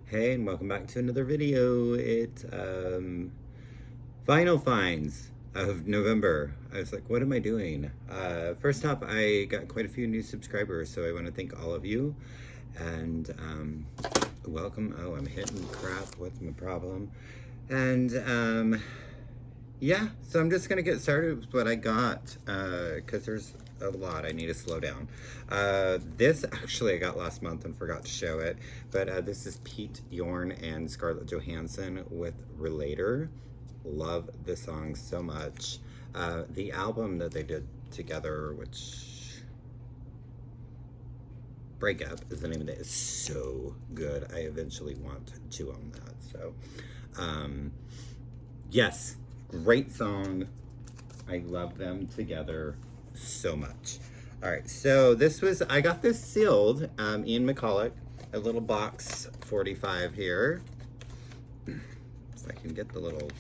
Hey, and welcome back to another video. Final finds of November. I was like, what am I doing? First off, I got quite a few new subscribers, so I want to thank all of you. And welcome. Oh, I'm hitting crap. What's my problem? And yeah, so I'm just gonna get started with what I got, because there's a lot. I need to slow down. This actually I got last month and forgot to show it, but this is Pete Yorn and Scarlett Johansson with Relator. Love this song so much. The album that they did together, which Breakup is the name of it, is so good. I eventually want to own that. So yes, great song. I love them together so much. All right, so I got this sealed, Ian McCulloch, a little box 45 here. If I can get the little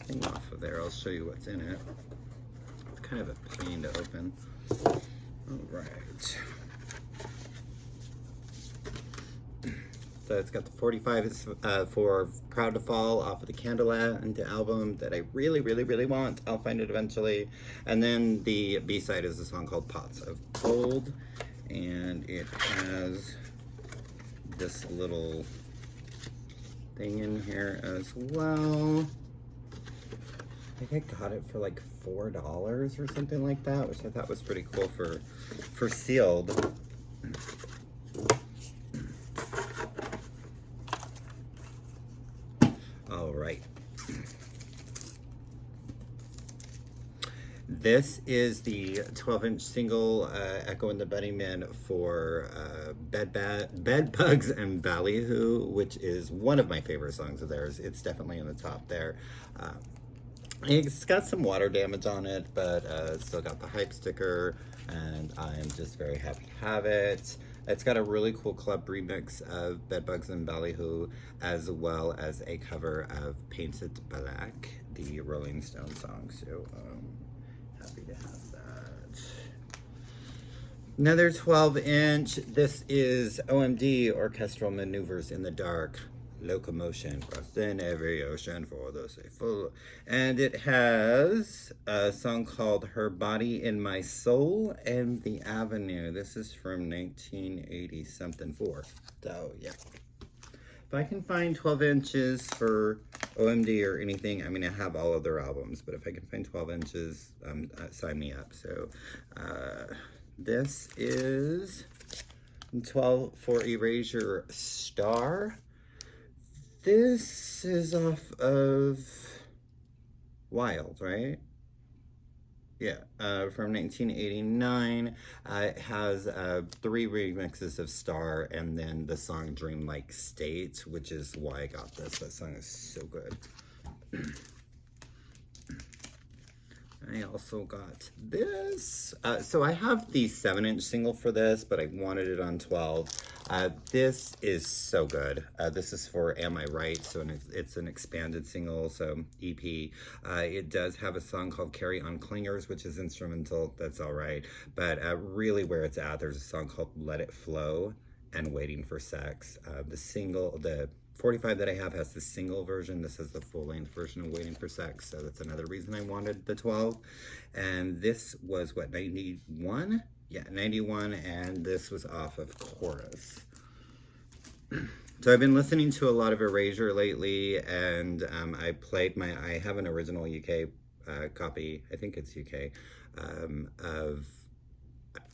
thing off of there, I'll show you what's in it. It's kind of a pain to open. All right. So it's got the 45 for Proud to Fall off of the Candlelight album that I really, really, really want. I'll find it eventually. And then the B-side is a song called Pots of Gold. And it has this little thing in here as well. I think I got it for like $4 or something like that, which I thought was pretty cool for sealed. All right. This is the 12-inch single, Echo and the Bunnymen for Bed Bugs and Ballyhoo, which is one of my favorite songs of theirs. It's definitely in the top there. It's got some water damage on it, but still got the hype sticker, and I'm just very happy to have it. It's got a really cool club remix of Bedbugs and Ballyhoo, as well as a cover of Painted Black, the Rolling Stone song. So happy to have that. Another 12-inch. This is OMD, Orchestral Maneuvers in the Dark. Locomotion, crossing every ocean for the safe. And it has a song called Her Body in My Soul and The Avenue. This is from 1980 something 4. So yeah, if I can find 12 inches for OMD or anything, I mean, I have all of their albums, but if I can find 12 inches, sign me up. So this is 12 for Erasure Star. This is off of Wild, right? Yeah, from 1989. It has 3 remixes of Star and then the song Dreamlike State, which is why I got this. That song is so good. I also got this. So I have the 7-inch single for this, but I wanted it on 12. This is so good. This is for Am I Right? So it's an expanded single, so EP. It does have a song called Carry On Clingers, which is instrumental. That's all right. But really where it's at, there's a song called Let It Flow and Waiting for Sex. The 45 that I have has the single version. This is the full-length version of Waiting for Sex, so that's another reason I wanted the 12. And this was, what, 91? Yeah, 91, and this was off of Chorus. So I've been listening to a lot of Erasure lately, and I have an original UK copy, I think it's UK, of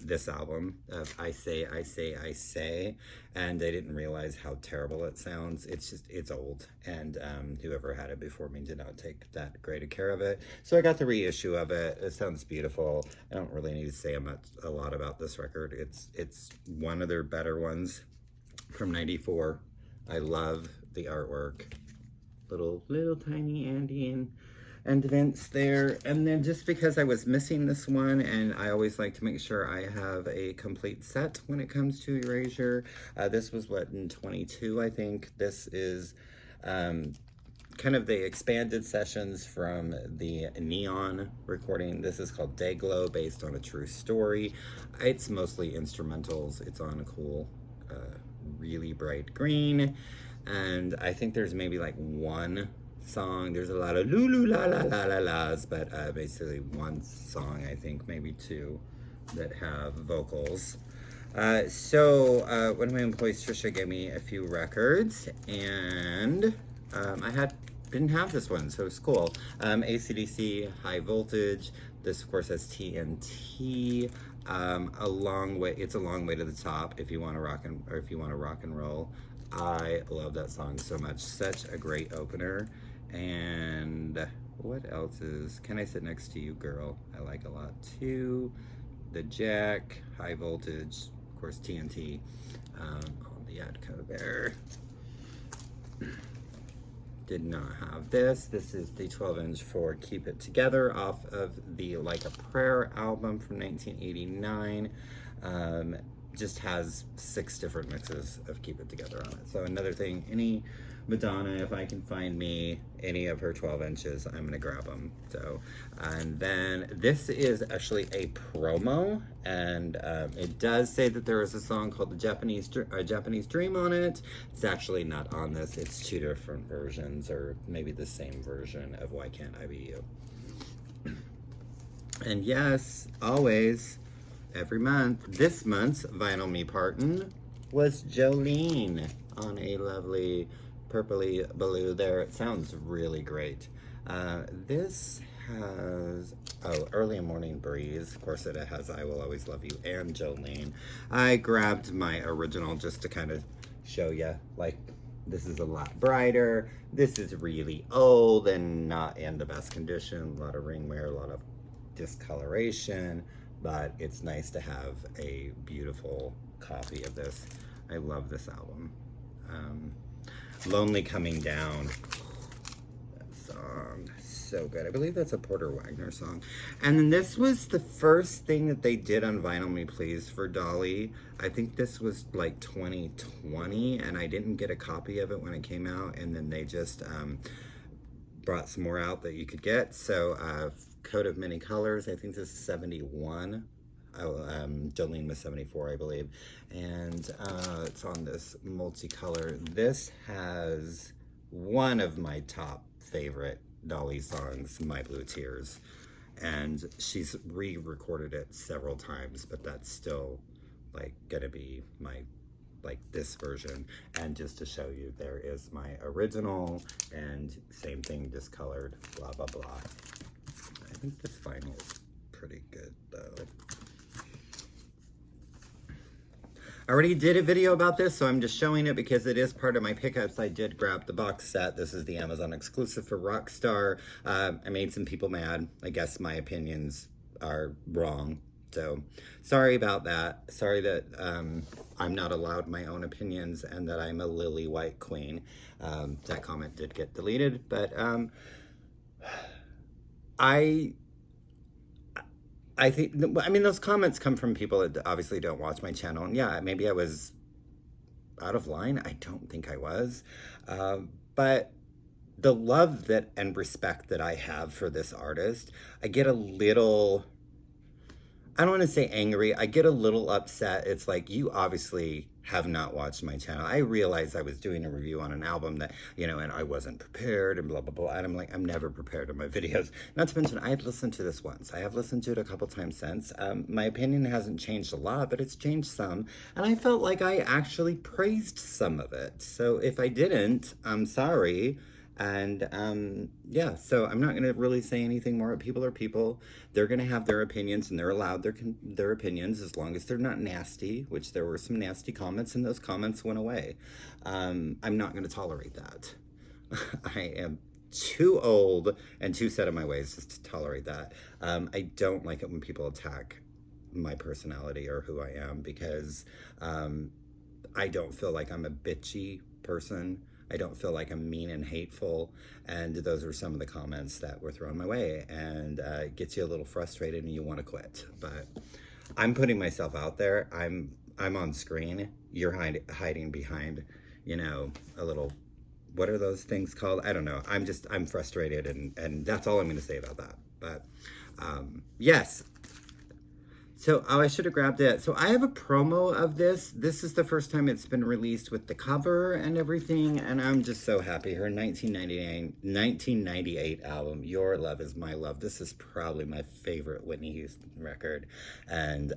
this album of I Say, I Say, I Say, and I didn't realize how terrible it sounds. It's old, and whoever had it before me did not take that great a care of it. So I got the reissue of it. It sounds beautiful. I don't really need to say a lot about this record. It's one of their better ones from 94. I love the artwork. Little tiny Andy and Vince there. And then just because I was missing this one, and I always like to make sure I have a complete set when it comes to Erasure. This was what, in 22, I think. This is kind of the expanded sessions from the Neon recording. This is called Dayglow, based on a true story. It's mostly instrumentals. It's on a cool, really bright green. And I think there's maybe like one song. There's a lot of lulu la la la la la's, but basically one song, I think maybe two, that have vocals. So one of my employees, Trisha, gave me a few records, and didn't have this one, so it's cool. AC/DC, High Voltage. This, of course, has TNT. A long way. It's a long way to the top. If you want to rock and roll. I love that song so much. Such a great opener. And what else is Can I Sit Next to You, Girl? I like a lot too. The Jack, High Voltage, of course TNT, on the Atco there. Did not have this. This is the 12-inch for Keep It Together off of the Like a Prayer album from 1989. Just has 6 different mixes of Keep It Together on it. So another thing, any Madonna, if I can find me any of her 12 inches, I'm gonna grab them. So, and then this is actually a promo, and it does say that there is a song called Japanese Dream on it. It's actually not on this. It's 2 different versions, or maybe the same version of Why Can't I Be You. And yes, always, every month, this month's Vinyl Me Parton was Jolene on a lovely purpley blue there. It sounds really great. This has, Early Morning Breeze. Of course, it has I Will Always Love You and Jolene. I grabbed my original just to kind of show you, like, this is a lot brighter. This is really old and not in the best condition. A lot of ring wear, a lot of discoloration, but it's nice to have a beautiful copy of this. I love this album. Lonely Coming Down. That song, so good. I believe that's a Porter Wagner song. And then this was the first thing that they did on Vinyl Me Please for Dolly. I think this was like 2020, and I didn't get a copy of it when it came out, and then they just brought some more out that you could get. So Coat of Many Colors, I think this is 71. Jolene was 74, I believe, and it's on this multicolor. This has one of my top favorite Dolly songs, My Blue Tears, and she's re-recorded it several times, but that's still like gonna be my, like, this version. And just to show you, there is my original, and same thing, discolored, blah blah blah. I think this vinyl is pretty good though. I already did a video about this, so I'm just showing it because it is part of my pickups. I did grab the box set. This is the Amazon exclusive for Rockstar. I made some people mad. I guess my opinions are wrong. So sorry about that. Sorry that I'm not allowed my own opinions and that I'm a lily white queen. That comment did get deleted, but I think, I mean, those comments come from people that obviously don't watch my channel. And yeah, maybe I was out of line. I don't think I was. But the love that and respect that I have for this artist, I get a little, I don't want to say angry. I get a little upset. It's like, you obviously have not watched my channel. I realized I was doing a review on an album that, you know, and I wasn't prepared and blah, blah, blah. And I'm like, I'm never prepared in my videos. Not to mention, I had listened to this once. I have listened to it a couple times since. My opinion hasn't changed a lot, but it's changed some. And I felt like I actually praised some of it. So if I didn't, I'm sorry. And yeah, so I'm not going to really say anything more. People are people. They're going to have their opinions, and they're allowed their opinions as long as they're not nasty, which there were some nasty comments, and those comments went away. I'm not going to tolerate that. I am too old and too set in my ways just to tolerate that. I don't like it when people attack my personality or who I am, because I don't feel like I'm a bitchy person. I don't feel like I'm mean and hateful, and those are some of the comments that were thrown my way, and it gets you a little frustrated and you want to quit. But I'm putting myself out there. I'm on screen. You're hiding behind, you know, a little, what are those things called? I don't know. I'm frustrated, and that's all I'm going to say about that. But yes. So, oh, I should have grabbed it. So I have a promo of this. This is the first time it's been released with the cover and everything, and I'm just so happy. Her 1998 album, Your Love Is My Love. This is probably my favorite Whitney Houston record. And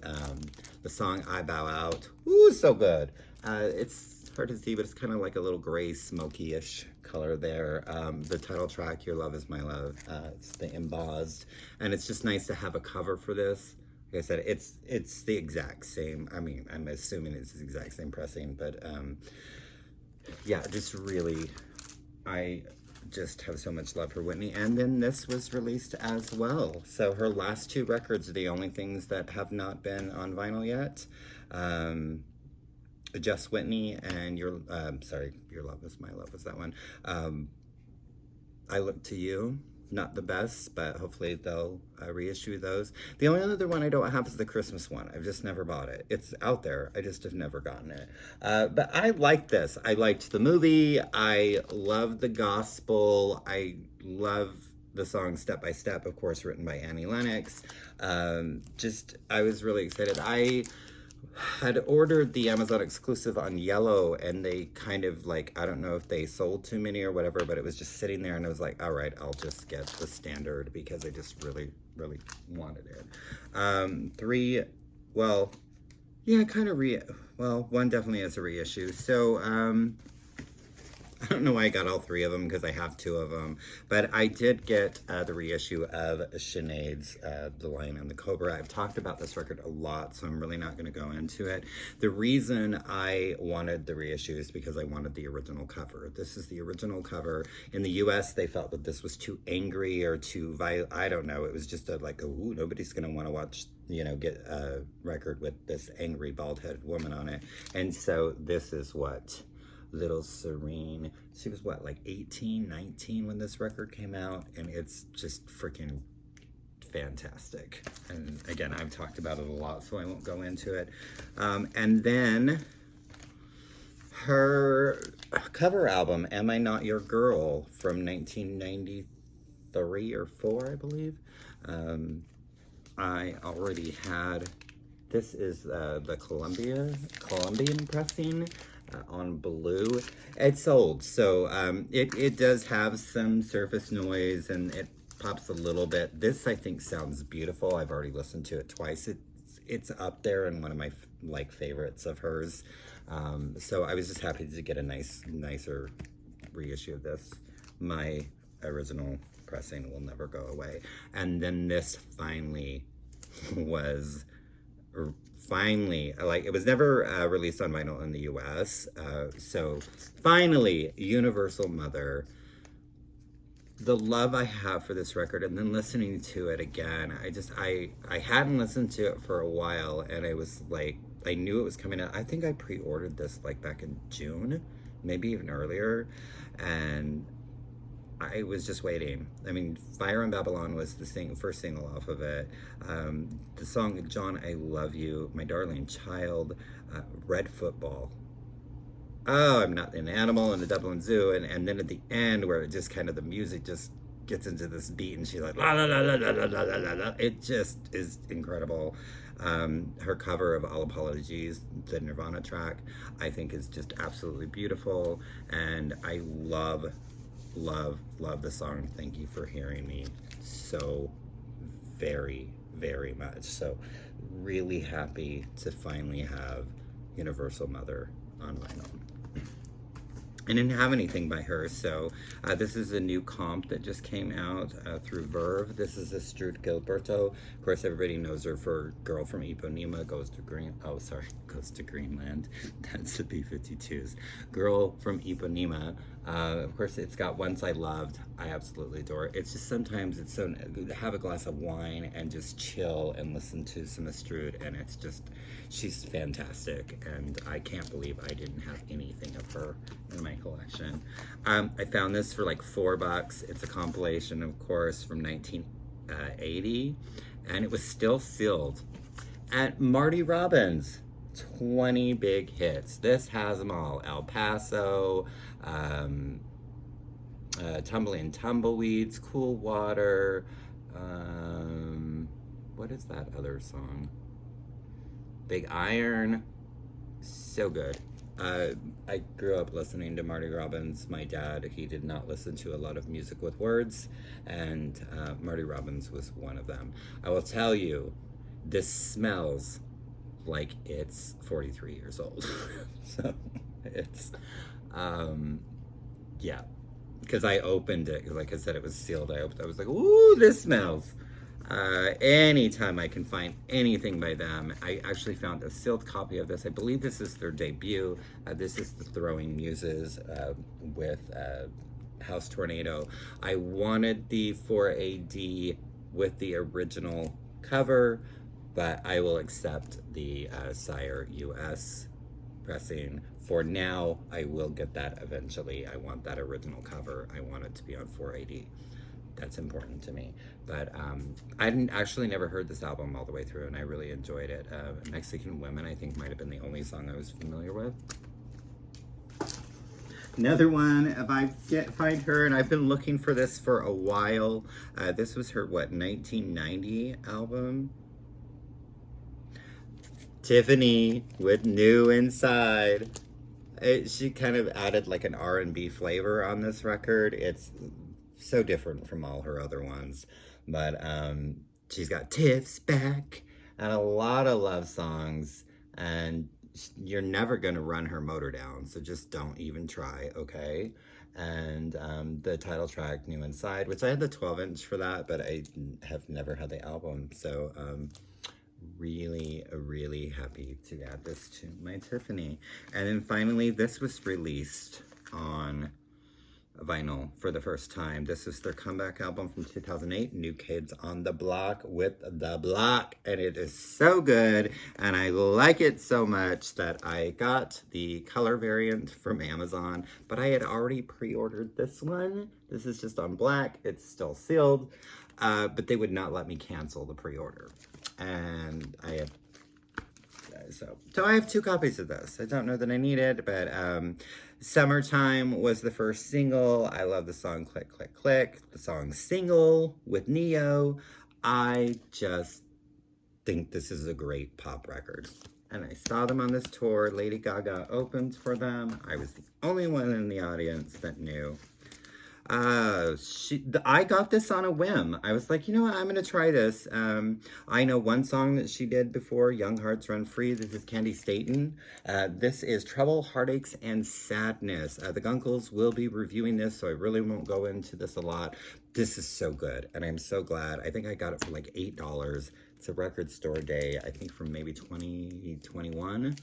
the song I Bow Out, ooh, so good. It's hard to see, but it's kind of like a little gray, smoky-ish color there. The title track, Your Love Is My Love, it's the embossed. And it's just nice to have a cover for this. Like I said, it's the exact same. I mean, I'm assuming it's the exact same pressing, but yeah, just really, I just have so much love for Whitney. And then this was released as well. So her last two records are the only things that have not been on vinyl yet. Just Whitney and Your Love Is My Love was that one. I Look to You. Not the best, but hopefully they'll reissue those. The only other one I don't have is the Christmas one. I've just never bought it. It's out there. I just have never gotten it. But I like this. I liked the movie. I love the gospel. I love the song Step by Step, of course, written by Annie Lennox. I was really excited. I had ordered the Amazon exclusive on yellow, and they kind of like, I don't know if they sold too many or whatever, but it was just sitting there, and I was like, all right, I'll just get the standard because I just really, really wanted it. One definitely has a reissue. So, I don't know why I got all three of them because I have two of them, but I did get the reissue of Sinead's The Lion and the Cobra. I've talked about this record a lot, so I'm really not going to go into it. The reason I wanted the reissue is because I wanted the original cover. This is the original cover. In the US, they felt that this was too angry or too violent. I don't know. It was just ooh, nobody's going to want to watch, get a record with this angry, bald-headed woman on it. And so this is what Little Serene, she was what, like 18, 19 when this record came out, and it's just freaking fantastic. And again, I've talked about it a lot, so I won't go into it. And then her cover album, Am I Not Your Girl, from 1993 or 4, I believe. I already had, this is the Colombian pressing. On blue. It's old, so it does have some surface noise and it pops a little bit. This, I think, sounds beautiful. I've already listened to it twice. It's up there and one of my favorites of hers. So I was just happy to get a nicer reissue of this. My original pressing will never go away. And then this finally was it was never released on vinyl in the US. So finally, Universal Mother. The love I have for this record, and then listening to it again, I hadn't listened to it for a while, and I was like, I knew it was coming out. I think I pre-ordered this like back in June, maybe even earlier, and I was just waiting. I mean, Fire in Babylon was the first single off of it. The song John, I Love You, My Darling Child, Red Football. Oh, I'm Not an Animal, in the Dublin Zoo. And then at the end where it just kind of, the music just gets into this beat and she's like, la la la la la la la la la. It just is incredible. Her cover of All Apologies, the Nirvana track, I think is just absolutely beautiful. And I love the song Thank You for Hearing Me so very, very much. So really happy to finally have Universal Mother on vinyl. I didn't have anything by her, so this is a new comp that just came out through Verve. This is Astrud Gilberto. Of course, everybody knows her for Girl from Ipanema Goes to Greenland. That's the B-52s. Girl from Ipanema. Of course, it's got Once I Loved. I absolutely adore it. It's just sometimes it's so have a glass of wine and just chill and listen to some Astrud, and it's just, she's fantastic, and I can't believe I didn't have anything of her in my collection. I found this for like $4. It's a compilation, of course, from 1980, and it was still sealed. At Marty Robbins, 20 big hits. This has them all. El Paso, Tumbling Tumbleweeds, Cool Water, what is that other song? Big Iron, so good. I grew up listening to Marty Robbins. My dad, he did not listen to a lot of music with words, and Marty Robbins was one of them. I will tell you, this smells like it's 43 years old. So it's, yeah. Because I opened it, like I said, it was sealed. I was like, ooh, this smells. Anytime I can find anything by them. I actually found a sealed copy of this. I believe this is their debut. This is the Throwing Muses with House Tornado. I wanted the 4AD with the original cover, but I will accept the Sire US pressing. For now, I will get that eventually. I want that original cover. I want it to be on 4AD. That's important to me. But I actually never heard this album all the way through, and I really enjoyed it. Mexican Women, I think, might have been the only song I was familiar with. Another one, if I find her, and I've been looking for this for a while. This was her, what, 1990 album? Tiffany with New Inside. She kind of added like an R&B flavor on this record. It's so different from all her other ones, but she's got Tiff's Back and a lot of love songs, and you're never gonna run her motor down, so just don't even try, okay? And the title track, New Inside, which I had the 12-inch for that, but I have never had the album, so really happy to add this to my Tiffany. And then finally, this was released on vinyl for the first time. This is their comeback album from 2008, New Kids on the Block with The Block, and it is so good, and I like it so much that I got the color variant from Amazon, but I had already pre-ordered this one. This is just on black. It's still sealed, but they would not let me cancel the pre-order, and I have so I have 2 copies of this. I don't know that I need it, but Summertime was the first single. I love the song Click, Click, Click. The song Single with Neo. I just think this is a great pop record. And I saw them on this tour. Lady Gaga opened for them. I was the only one in the audience that knew. I got this on a whim. I was like, you know what, I'm gonna try this. I know one song that she did before, Young Hearts Run Free. This is Candy Staten. This is Trouble, Heartaches, and Sadness. The Gunkles will be reviewing this, so I really won't go into this a lot. This is so good, and I'm so glad. I think I got it for like $8. It's a record store day, I think from maybe 2021,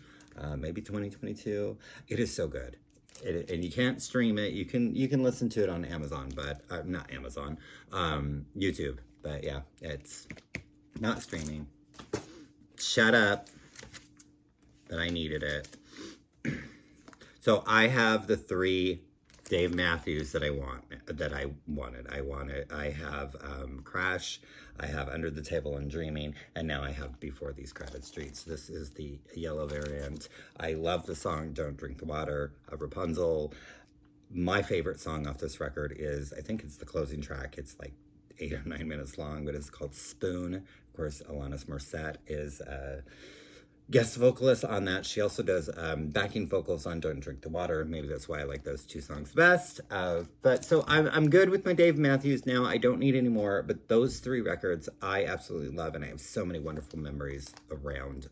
maybe 2022. It is so good. And you can't stream it. You can listen to it on Amazon, but not Amazon, YouTube. But yeah, it's not streaming. Shut up. But I needed it. So I have the 3 Dave Matthews that I wanted. I have Crash, I have Under the Table and Dreaming, and now I have Before These Crowded Streets. This is the yellow variant. I love the song Don't Drink the Water of Rapunzel. My favorite song off this record is, I think it's the closing track. It's like 8 or 9 minutes long, but it's called Spoon. Of course, Alanis Morissette is guest vocalist on that. She also does backing vocals on Don't Drink the Water. Maybe that's why I like those 2 songs best. But so I'm good with my Dave Matthews now. I don't need any more, but those 3 records I absolutely love, and I have so many wonderful memories around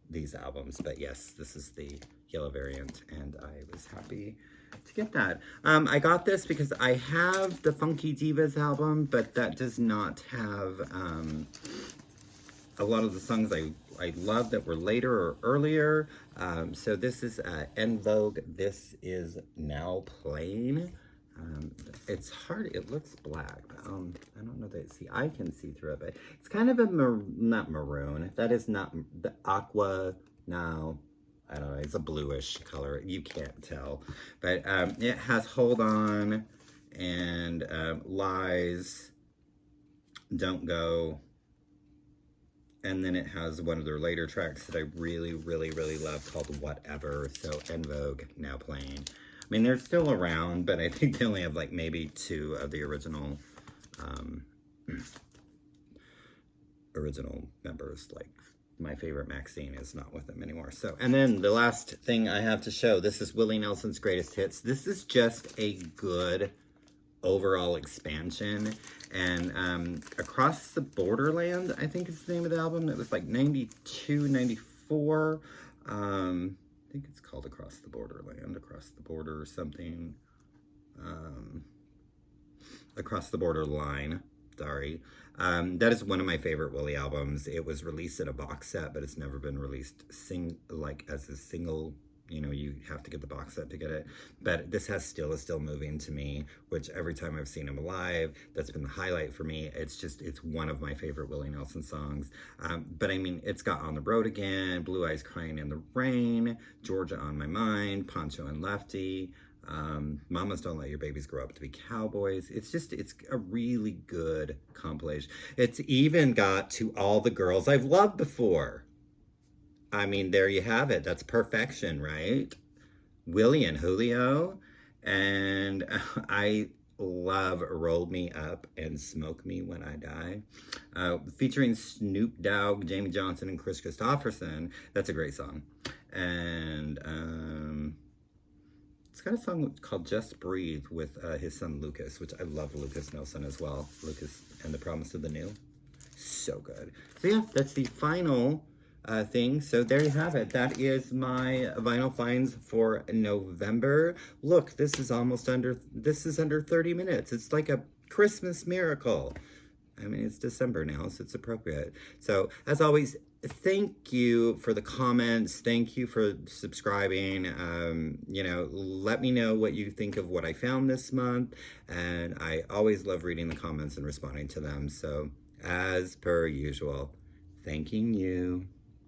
these albums. But yes, this is the yellow variant, and I was happy to get that. I got this because I have the Funky Divas album, but that does not have a lot of the songs I love that were later or earlier. So this is En Vogue. This is Now Plain. It's hard. It looks black. I don't know that. See, I can see through it, but it's kind of a not maroon. That is not the aqua. No, I don't know. It's a bluish color. You can't tell, but it has Hold On and Lies, Don't Go. And then it has one of their later tracks that I really love called Whatever. So En Vogue, Now Plain. I mean, they're still around, but I think they only have like maybe 2 of the original original members, like my favorite Maxine is not with them anymore. So, and then the last thing I have to show, this is Willie Nelson's Greatest Hits. This is just a good overall expansion. And Across the Borderland, I think is the name of the album. It was like 92, 94. I think it's called Across the Borderland, Across the Border or something. Across the Borderline, sorry. That is one of my favorite Willie albums. It was released in a box set, but it's never been released as a single. You know, you have to get the box set to get it. But this is still moving to me, which every time I've seen him live, that's been the highlight for me. It's one of my favorite Willie Nelson songs. But I mean, it's got On the Road Again, Blue Eyes Crying in the Rain, Georgia on My Mind, Poncho and Lefty, Mamas Don't Let Your Babies Grow Up to Be Cowboys. It's a really good compilation. It's even got To All the Girls I've Loved Before. I mean, there you have it. That's perfection, right? Willie and Julio. And I love Roll Me Up and Smoke Me When I Die. Featuring Snoop Dogg, Jamie Johnson, and Chris Christopherson. That's a great song. And it's got a song called Just Breathe with his son Lucas, which I love Lucas Nelson as well. Lucas and the Promise of the New. So good. So yeah, that's the final thing. So there you have it. That is my vinyl finds for November. Look, this is under 30 minutes. It's like a Christmas miracle. I mean, it's December now, so it's appropriate. So as always, thank you for the comments. Thank you for subscribing. You know, let me know what you think of what I found this month. And I always love reading the comments and responding to them. So as per usual, thanking you.